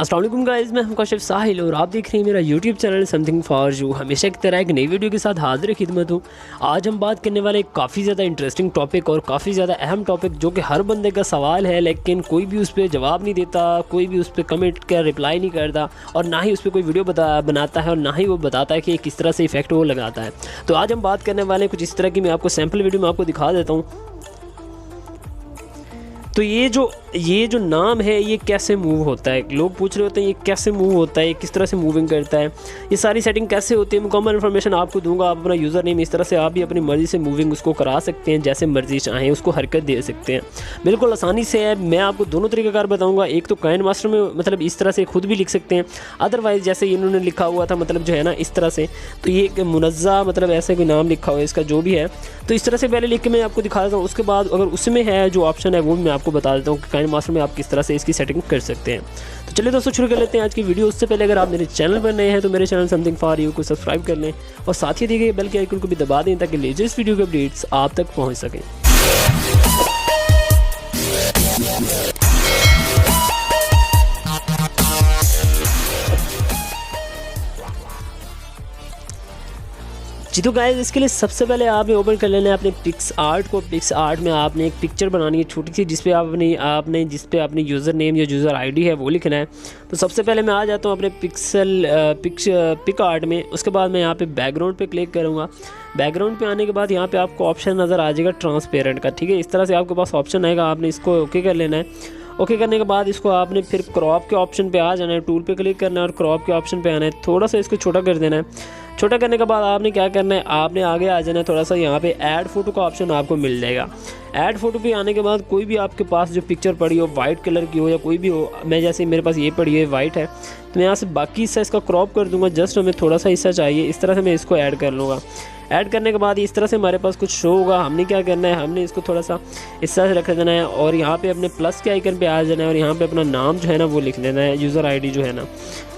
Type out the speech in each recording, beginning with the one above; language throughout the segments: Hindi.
अस्सलाम वालेकुम गाइस, मैं हूं काशिफ साहिल और आप देख रहे हैं मेरा YouTube channel something for you. हमेशा की तरह एक नई वीडियो के साथ हाजिर खिदमत हूं। आज हम बात करने वाले काफ़ी ज़्यादा इंटरेस्टिंग टॉपिक और काफ़ी ज़्यादा अहम टॉपिक, जो कि हर बंदे का सवाल है लेकिन कोई भी उस पर जवाब नहीं देता, कोई भी उस पर कमेंट का रिप्लाई नहीं करता और ना ही उस पर कोई वीडियो बनाता है और ना ही वो बताता है कि किस तरह से इफेक्ट वो लगाता है। तो आज हम बात करने वाले हैं कुछ इस तरह की, मैं आपको सैम्पल वीडियो में आपको दिखा देता हूँ। तो ये जो नाम है ये कैसे मूव होता है, लोग पूछ रहे होते हैं ये कैसे मूव होता है, ये किस तरह से मूविंग करता है, ये सारी सेटिंग कैसे होती है, मुकम्मल इन्फॉर्मेशन आपको दूंगा। आप अपना यूज़र नेम इस तरह से आप भी अपनी मर्ज़ी से मूविंग उसको करा सकते हैं, जैसे मर्ज़ी चाहें उसको हरकत दे सकते हैं, बिल्कुल आसानी से है। मैं आपको दोनों तरीक़ाकार बताऊँगा। एक तो काइन मास्टर में मतलब इस तरह से खुद भी लिख सकते हैं, अदरवाइज़ जैसे इन्होंने लिखा हुआ था मतलब जो है ना इस तरह से, तो ये एक मुनज़्ज़ा मतलब ऐसे कोई नाम लिखा हुआ है इसका जो भी है, तो इस तरह से पहले लिख के मैं आपको दिखा देता हूँ। उसके बाद अगर उसमें है जो ऑप्शन है वो मैं आपको बता देता हूँ कि काइन मास्टर में आप किस तरह से इसकी सेटिंग कर सकते हैं। तो चलिए दोस्तों शुरू कर लेते हैं आज की वीडियो। उससे पहले अगर आप मेरे चैनल पर नए हैं तो मेरे चैनल समथिंग फॉर यू को सब्सक्राइब कर लें और साथ ही दिए गए बेल के आइकन को भी दबा दें ताकि लेटेस्ट वीडियो के अपडेट्स आप तक पहुँच सकें। जी तो गाइस, इसके लिए सबसे पहले आपने ओपन कर लेना है अपने पिक्स आर्ट को। पिक्स आर्ट में आपने एक पिक्चर बनानी है छोटी सी, जिस पे आपने जिस पे अपनी यूज़र नेम या यूज़र आईडी है वो लिखना है। तो सबसे पहले मैं आ जाता हूँ अपने पिक आर्ट में। उसके बाद मैं यहाँ पे बैकग्राउंड पे क्लिक करूँगा। बैकग्राउंड पे आने के बाद यहाँ पे आपको ऑप्शन नज़र आ जाएगा ट्रांसपेरेंट का, ठीक है। इस तरह से आपके पास ऑप्शन आएगा, आपने इसको ओके कर लेना है। ओके करने के बाद इसको आपने फिर क्रॉप के ऑप्शन पे आ जाना है, टूल पे क्लिक करना है और क्रॉप के ऑप्शन पे आना है। थोड़ा सा इसको छोटा कर देना है। छोटा करने के बाद आपने क्या करना है, आपने आगे आ जाना है थोड़ा सा, यहाँ पे ऐड फ़ोटो का ऑप्शन आपको मिल जाएगा। ऐड फ़ोटो पे आने के बाद कोई भी आपके पास जो पिक्चर पड़ी हो, वाइट कलर की हो या कोई भी हो, मैं जैसे मेरे पास ये पड़ी है वाइट है, तो मैं यहाँ से बाकी हिस्सा इसका क्रॉप कर दूँगा। जस्ट हमें थोड़ा सा हिस्सा चाहिए, इस तरह से मैं इसको ऐड कर लूँगा। ऐड करने के बाद इस तरह से हमारे पास कुछ शो होगा। हमने क्या करना है, हमने इसको थोड़ा सा इस तरह से रख देना है और यहाँ पे अपने प्लस के आइकन पे आ जाना है और यहाँ पे अपना नाम जो है ना वो लिख लेना है, यूज़र आईडी जो है ना।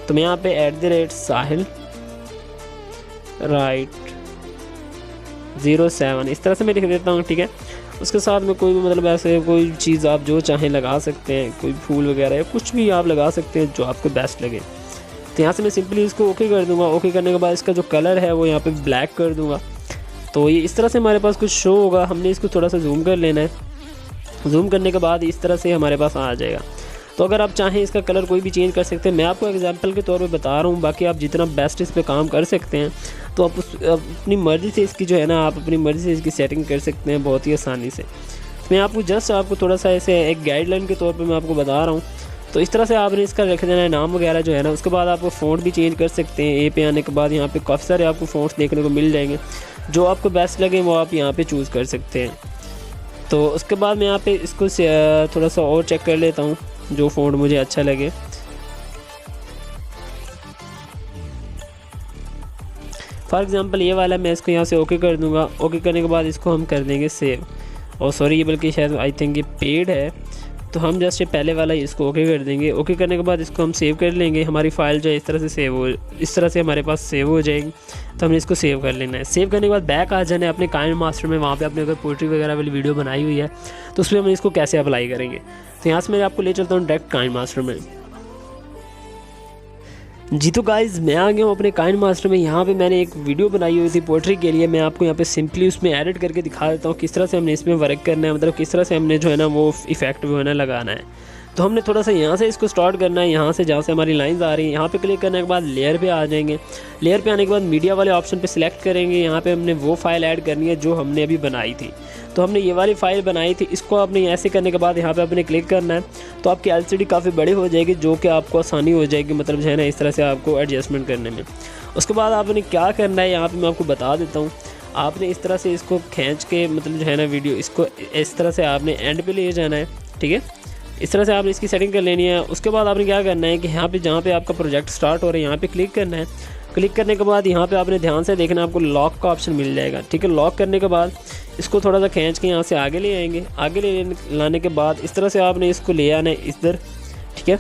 तो मैं यहाँ पे @साहिल राइट 07 इस तरह से मैं लिख देता हूँ, ठीक है। उसके साथ में कोई भी मतलब ऐसे कोई चीज़ आप जो चाहें लगा सकते हैं, कोई फूल वगैरह या कुछ भी आप लगा सकते हैं जो आपको बेस्ट लगे। तो यहाँ से मैं सिंपली इसको ओके कर दूंगा। ओके करने के बाद इसका जो कलर है वो यहाँ पे ब्लैक कर दूंगा। तो ये इस तरह से हमारे पास कुछ शो होगा। हमने इसको थोड़ा सा जूम कर लेना है। जूम करने के बाद इस तरह से हमारे पास आ जाएगा। तो अगर आप चाहें इसका कलर कोई भी चेंज कर सकते हैं, मैं आपको एग्जांपल के तौर पे बता रहा हूँ, बाकी आप जितना बेस्ट इस पर काम कर सकते हैं तो आप अपनी मर्ज़ी से इसकी जो है ना आप अपनी मर्ज़ी से इसकी सेटिंग कर सकते हैं बहुत ही आसानी से। मैं आपको थोड़ा सा ऐसे एक गाइडलाइन के तौर पर मैं आपको बता रहा हूँ। तो इस तरह से आपने इसका रख देना है नाम वगैरह जो है ना। उसके बाद आपको फ़ॉन्ट भी चेंज कर सकते हैं। ए पे आने के बाद यहाँ पे काफ़ी सारे आपको फ़ॉन्ट्स देखने को मिल जाएंगे, जो आपको बेस्ट लगे वो आप यहाँ पे चूज़ कर सकते हैं। तो उसके बाद मैं यहाँ पे इसको थोड़ा सा और चेक कर लेता हूँ जो फ़ॉन्ट मुझे अच्छा लगे। फॉर एग्ज़ाम्पल ये वाला मैं इसको यहाँ से ओके कर दूँगा। ओके करने के बाद इसको हम कर देंगे सेव। और सॉरी ये बल्कि शायद आई थिंक ये पेड है, तो हम जस्ट ये पहले वाला इसको ओके कर देंगे। ओके करने के बाद इसको हम सेव कर लेंगे। हमारी फ़ाइल जो है इस तरह से हमारे पास सेव हो जाएगी। तो हमने इसको सेव कर लेना है। सेव करने के बाद बैक आ जाना है अपने काइन मास्टर में। वहाँ पे आपने अगर पोइट्री वगैरह वाली वीडियो बनाई हुई है तो उसमें हम इसको कैसे अप्लाई करेंगे। तो यहाँ से मैं आपको ले चलता हूँ डायरेक्ट काइन मास्टर में। जी तो गाइज़, मैं आ गया हूँ अपने काइन मास्टर में। यहाँ पे मैंने एक वीडियो बनाई हुई थी पोइट्री के लिए। मैं आपको यहाँ पे सिंपली उसमें एडिट करके दिखा देता हूँ किस तरह से हमने इसमें वर्क करना है, मतलब किस तरह से हमने जो है ना वो इफेक्ट जो है ना लगाना है। तो हमने थोड़ा सा यहाँ से इसको स्टार्ट करना है, यहाँ से जहाँ से हमारी लाइंस आ रही हैं यहाँ पे क्लिक करने के बाद लेयर पे आ जाएंगे। लेयर पे आने के बाद मीडिया वाले ऑप्शन पे सिलेक्ट करेंगे। यहाँ पे हमने वो फाइल ऐड करनी है जो हमने अभी बनाई थी। तो हमने ये वाली फ़ाइल बनाई थी, इसको आपने ऐसे करने के बाद यहाँ पे आपने क्लिक करना है। तो आपकी LCD काफ़ी बड़ी हो जाएगी, जो कि आपको आसानी हो जाएगी मतलब जो है ना इस तरह से आपको एडजस्टमेंट करने में। उसके बाद आपने क्या करना है यहाँ पे मैं आपको बता देता हूँ। आपने इस तरह से इसको खींच के मतलब जो है ना वीडियो इसको इस तरह से आपने एंड पे ले जाना है, ठीक है। इस तरह से आपने इसकी सेटिंग कर लेनी है। उसके बाद आपने क्या करना है कि यहाँ पे जहाँ पे आपका प्रोजेक्ट स्टार्ट हो रहा है यहाँ पे क्लिक करना है। क्लिक करने के बाद यहाँ पे आपने ध्यान से देखना, आपको लॉक का ऑप्शन मिल जाएगा, ठीक है। लॉक करने के बाद इसको थोड़ा सा खींच के यहाँ से आगे ले आएंगे। आगे ले लाने के बाद इस तरह से आपने इसको ले आना है इधर, ठीक है।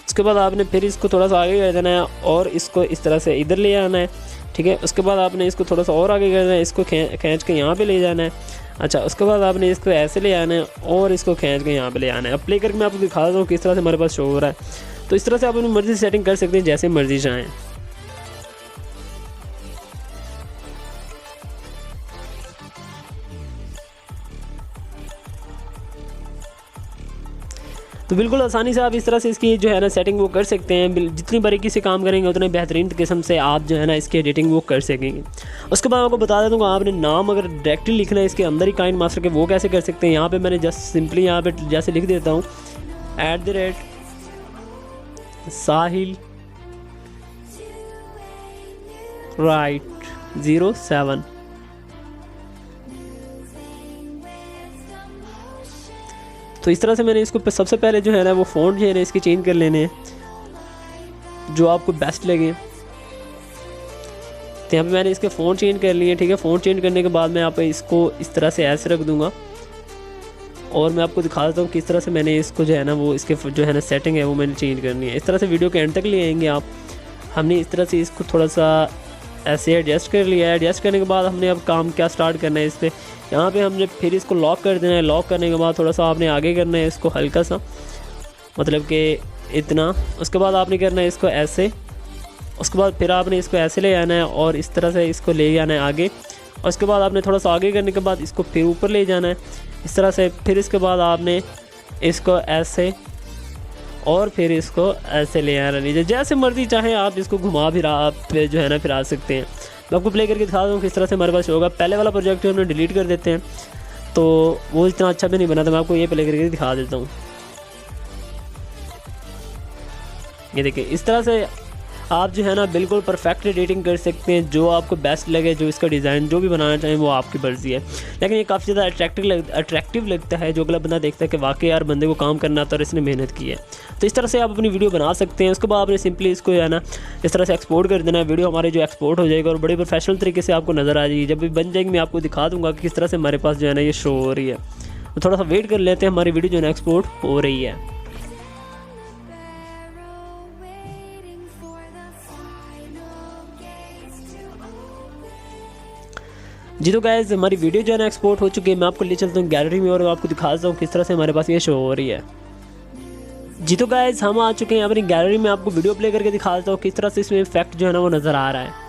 उसके बाद आपने फिर इसको थोड़ा सा आगे कर देना है और इसको इस तरह से इधर ले आना है, ठीक है। उसके बाद आपने इसको थोड़ा सा और आगे करना है, इसको खींच के यहाँ पे ले जाना है। अच्छा, उसके बाद आपने इसको ऐसे ले आना है और इसको खींच के यहाँ पे ले आना है। अब प्ले करके मैं आपको दिखा देता हूँ किस तरह से हमारे पास शो हो रहा है। तो इस तरह से आप अपनी मर्ज़ी से सेटिंग कर सकते हैं जैसे मर्ज़ी चाहें। तो बिल्कुल आसानी से आप इस तरह से इसकी जो है ना सेटिंग वो कर सकते हैं। जितनी बारीकी से काम करेंगे उतने बेहतरीन किस्म से आप जो है ना इसकी एडिटिंग वो कर सकेंगे। उसके बाद आपको बता देता हूँ आपने नाम अगर डायरेक्टली लिखना है इसके अंदर ही काइन मास्टर के, वो कैसे कर सकते हैं। यहाँ पे मैंने जस्ट सिंपली यहाँ पे जैसे लिख देता हूँ @साहिल राइट 07। तो इस तरह से मैंने इसको सबसे पहले जो है ना वो फ़ॉन्ट जो है ना इसकी चेंज कर लेने हैं जो आपको बेस्ट लगे। तो यहाँ पे मैंने इसके फ़ॉन्ट चेंज कर लिए, ठीक है। फ़ॉन्ट चेंज करने के बाद मैं यहाँ पे इसको इस तरह से ऐसे रख दूँगा और मैं आपको दिखा देता हूँ किस तरह से मैंने इसको जो है ना वो इसके जो है ना सेटिंग है वो मैंने चेंज करनी है। इस तरह से वीडियो के एंड तक ले आएंगे आप। हमने इस तरह से इसको थोड़ा सा ऐसे एडजस्ट कर लिया है। एडजस्ट करने के बाद हमने अब काम क्या स्टार्ट करना है इस पर। यहाँ पे हमने फिर इसको लॉक कर देना है। लॉक करने के बाद थोड़ा सा आपने आगे करना है इसको हल्का सा, मतलब कि इतना। उसके बाद आपने करना है इसको ऐसे। उसके बाद फिर आपने इसको ऐसे ले आना है और इस तरह से इसको ले जाना है आगे। और उसके बाद आपने थोड़ा सा आगे करने के बाद इसको फिर ऊपर ले जाना है इस तरह से। फिर इसके बाद आपने इसको ऐसे और फिर इसको ऐसे ले आना नीचे। जैसे मर्ज़ी चाहे आप इसको घुमा फिरा आप जो है ना फिरा सकते हैं। मैं आपको प्ले करके दिखा दूँ किस तरह से हमारे पास होगा। पहले वाला प्रोजेक्ट हमने डिलीट कर देते हैं तो वो इतना अच्छा भी नहीं बना था। मैं आपको ये प्ले करके दिखा देता हूँ। ये देखिए इस तरह से आप जो है ना बिल्कुल परफेक्ट एडिटिंग कर सकते हैं। जो आपको बेस्ट लगे, जो इसका डिज़ाइन जो भी बनाना चाहें वो आपकी मर्ज़ी है। लेकिन ये काफ़ी ज़्यादा अट्रैक्टिव लगता है। जो अगला बंदा देखता है कि वाकई यार बंदे को काम करना आता है और इसने मेहनत की है। तो इस तरह से आप अपनी वीडियो बना सकते हैं। उसके बाद आपने सिंपली इसको जो है ना इस तरह से एक्सपोर्ट कर देना है। वीडियो हमारे जो एक्सपोर्ट हो जाएगा और बड़े प्रोफेशनल तरीके से आपको नज़र आ जाएगी। जब भी बन जाएगी मैं आपको दिखा दूँगा कि किस तरह से हमारे पास जो है ना ये शो हो रही है। तो थोड़ा सा वेट कर लेते हैं, हमारी वीडियो जो है ना एक्सपोर्ट हो रही है। जी तो गाइस हमारी वीडियो जो है ना एक्सपोर्ट हो चुकी है। मैं आपको ले चलता हूँ गैलरी में और आपको दिखाता हूँ किस तरह से हमारे पास ये शो हो रही है। जी तो गाइस हम आ चुके हैं अपनी गैलरी में। आपको वीडियो प्ले करके दिखाता हूँ किस तरह से इसमें इफेक्ट जो है ना वो नज़र आ रहा है।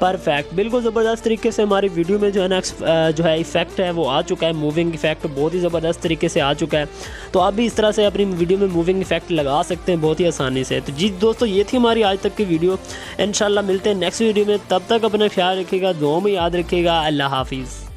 परफेक्ट, बिल्कुल ज़बरदस्त तरीके से हमारी वीडियो में जो है ना जो है इफेक्ट है वो आ चुका है। मूविंग इफेक्ट बहुत ही ज़बरदस्त तरीके से आ चुका है। तो आप भी इस तरह से अपनी वीडियो में मूविंग इफेक्ट लगा सकते हैं बहुत ही आसानी से। तो जी दोस्तों ये थी हमारी आज तक की वीडियो। इंशाल्लाह मिलते हैं नेक्स्ट वीडियो में। तब तक अपना ख्याल रखिएगा, दुआ में याद रखिएगा। अल्लाह हाफिज़।